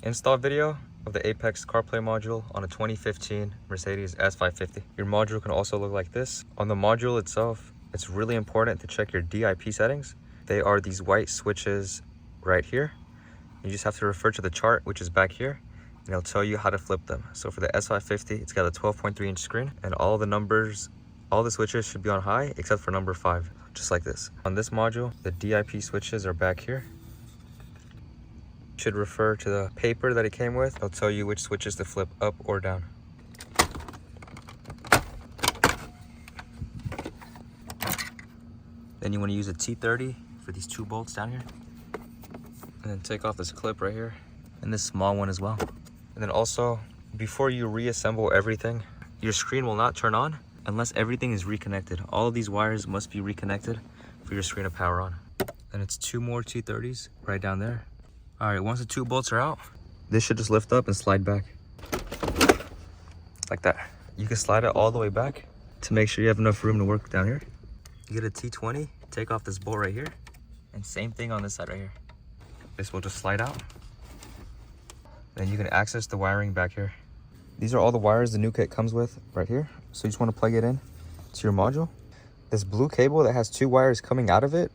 Install video of the Apex CarPlay module on a 2015 Mercedes S550. Your module can also look like this. On the module itself, it's really important to check your DIP settings. They are these white switches right here. You just have to refer to the chart, which is back here, and it'll tell you how to flip them. So for the S550, it's got a 12.3-inch screen, and all the numbers, all the switches should be on high except for number 5, just like this. On this module, the DIP switches are back here. Should refer to the paper that it came with. It'll tell you which switches to flip up or down. Then you want to use a T30 for these 2 bolts down here. And then take off this clip right here and this small one as well. And then also, before you reassemble everything, your screen will not turn on unless everything is reconnected. All of these wires must be reconnected for your screen to power on. And it's 2 more T30s right down there. All right, once the 2 bolts are out, this should just lift up and slide back. Like that. You can slide it all the way back to make sure you have enough room to work down here. You get a T20, take off this bolt right here, and same thing on this side right here. This will just slide out. Then you can access the wiring back here. These are all the wires the new kit comes with right here. So you just want to plug it in to your module. This blue cable that has 2 wires coming out of it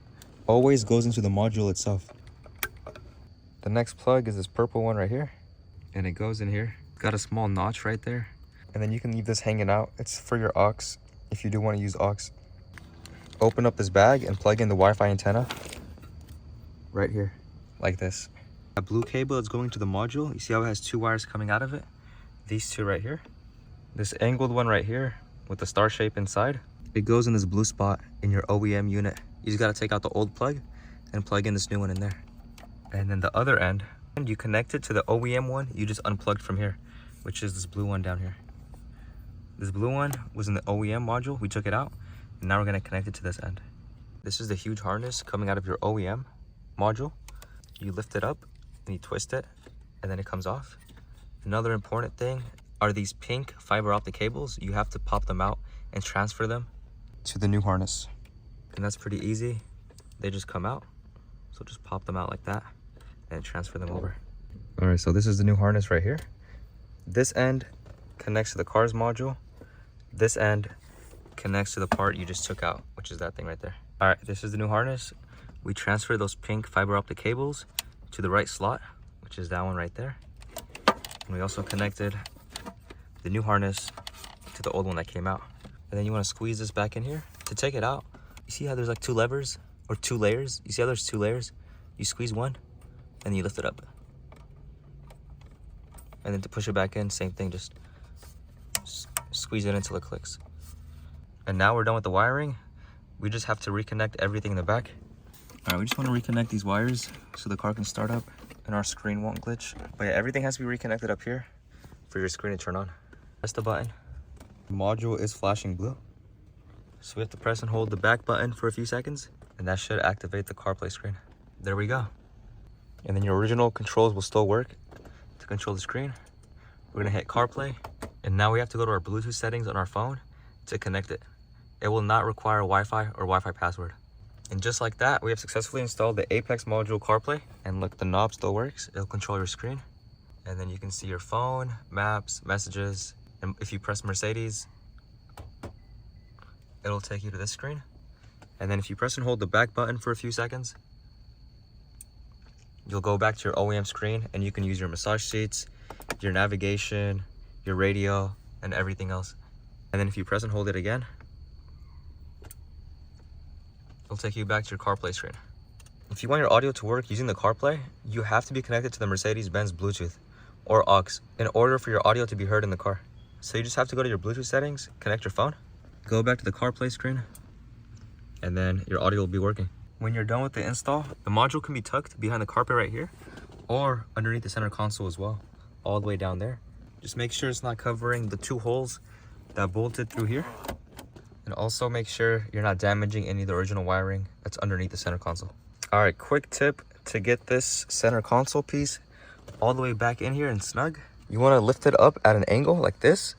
always goes into the module itself. The next plug is this purple one right here, and it goes in here. It's got a small notch right there, and then you can leave this hanging out. It's for your aux if you do want to use aux. Open up this bag and plug in the Wi-Fi antenna right here, like this. A blue cable is going to the module. You see how it has 2 wires coming out of it? These 2 right here. This angled one right here with the star shape inside, it goes in this blue spot in your OEM unit. You just got to take out the old plug and plug in this new one in there. And then the other end, you connect it to the OEM one you just unplugged from here, which is this blue one down here. This blue one was in the OEM module. We took it out, and now we're going to connect it to this end. This is the huge harness coming out of your OEM module. You lift it up and you twist it, and then it comes off. Another important thing are these pink fiber optic cables. You have to pop them out and transfer them to the new harness. And that's pretty easy. They just come out. So just pop them out like that and transfer them over. All right, so this is the new harness right here. This end connects to the car's module. This end connects to the part you just took out, which is that thing right there. All right, this is the new harness. We transfer those pink fiber optic cables to the right slot, which is that one right there. And we also connected the new harness to the old one that came out. And then you want to squeeze this back in here. To take it out, you see how there's like 2 levers or 2 layers? You see how there's 2 layers? You squeeze one and then you lift it up. And then to push it back in, same thing, just squeeze it until it clicks. And now we're done with the wiring. We just have to reconnect everything in the back. All right, we just want to reconnect these wires so the car can start up and our screen won't glitch. But yeah, everything has to be reconnected up here for your screen to turn on. Press the button. The module is flashing blue. So we have to press and hold the back button for a few seconds, and that should activate the CarPlay screen. There we go. And then your original controls will still work to control the screen. We're gonna hit CarPlay, and now we have to go to our Bluetooth settings on our phone to connect it. It will not require Wi-Fi or Wi-Fi password. And just like that, we have successfully installed the Apex module CarPlay. And look, the knob still works. It'll control your screen. And then you can see your phone, maps, messages. And if you press Mercedes, it'll take you to this screen. And then if you press and hold the back button for a few seconds, you'll go back to your OEM screen and you can use your massage seats, your navigation, your radio, and everything else. And then if you press and hold it again, it'll take you back to your CarPlay screen. If you want your audio to work using the CarPlay, you have to be connected to the Mercedes Benz Bluetooth or aux in order for your audio to be heard in the car. So you just have to go to your Bluetooth settings, connect your phone, go back to the CarPlay screen, and then your audio will be working. When you're done with the install, the module can be tucked behind the carpet right here or underneath the center console as well, all the way down there. Just make sure it's not covering the 2 holes that bolted through here. And also make sure you're not damaging any of the original wiring that's underneath the center console. All right, quick tip to get this center console piece all the way back in here and snug. You want to lift it up at an angle like this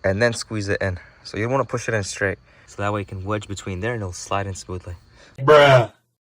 and then squeeze it in. So you don't want to push it in straight. So that way you can wedge between there and it'll slide in smoothly. Bruh.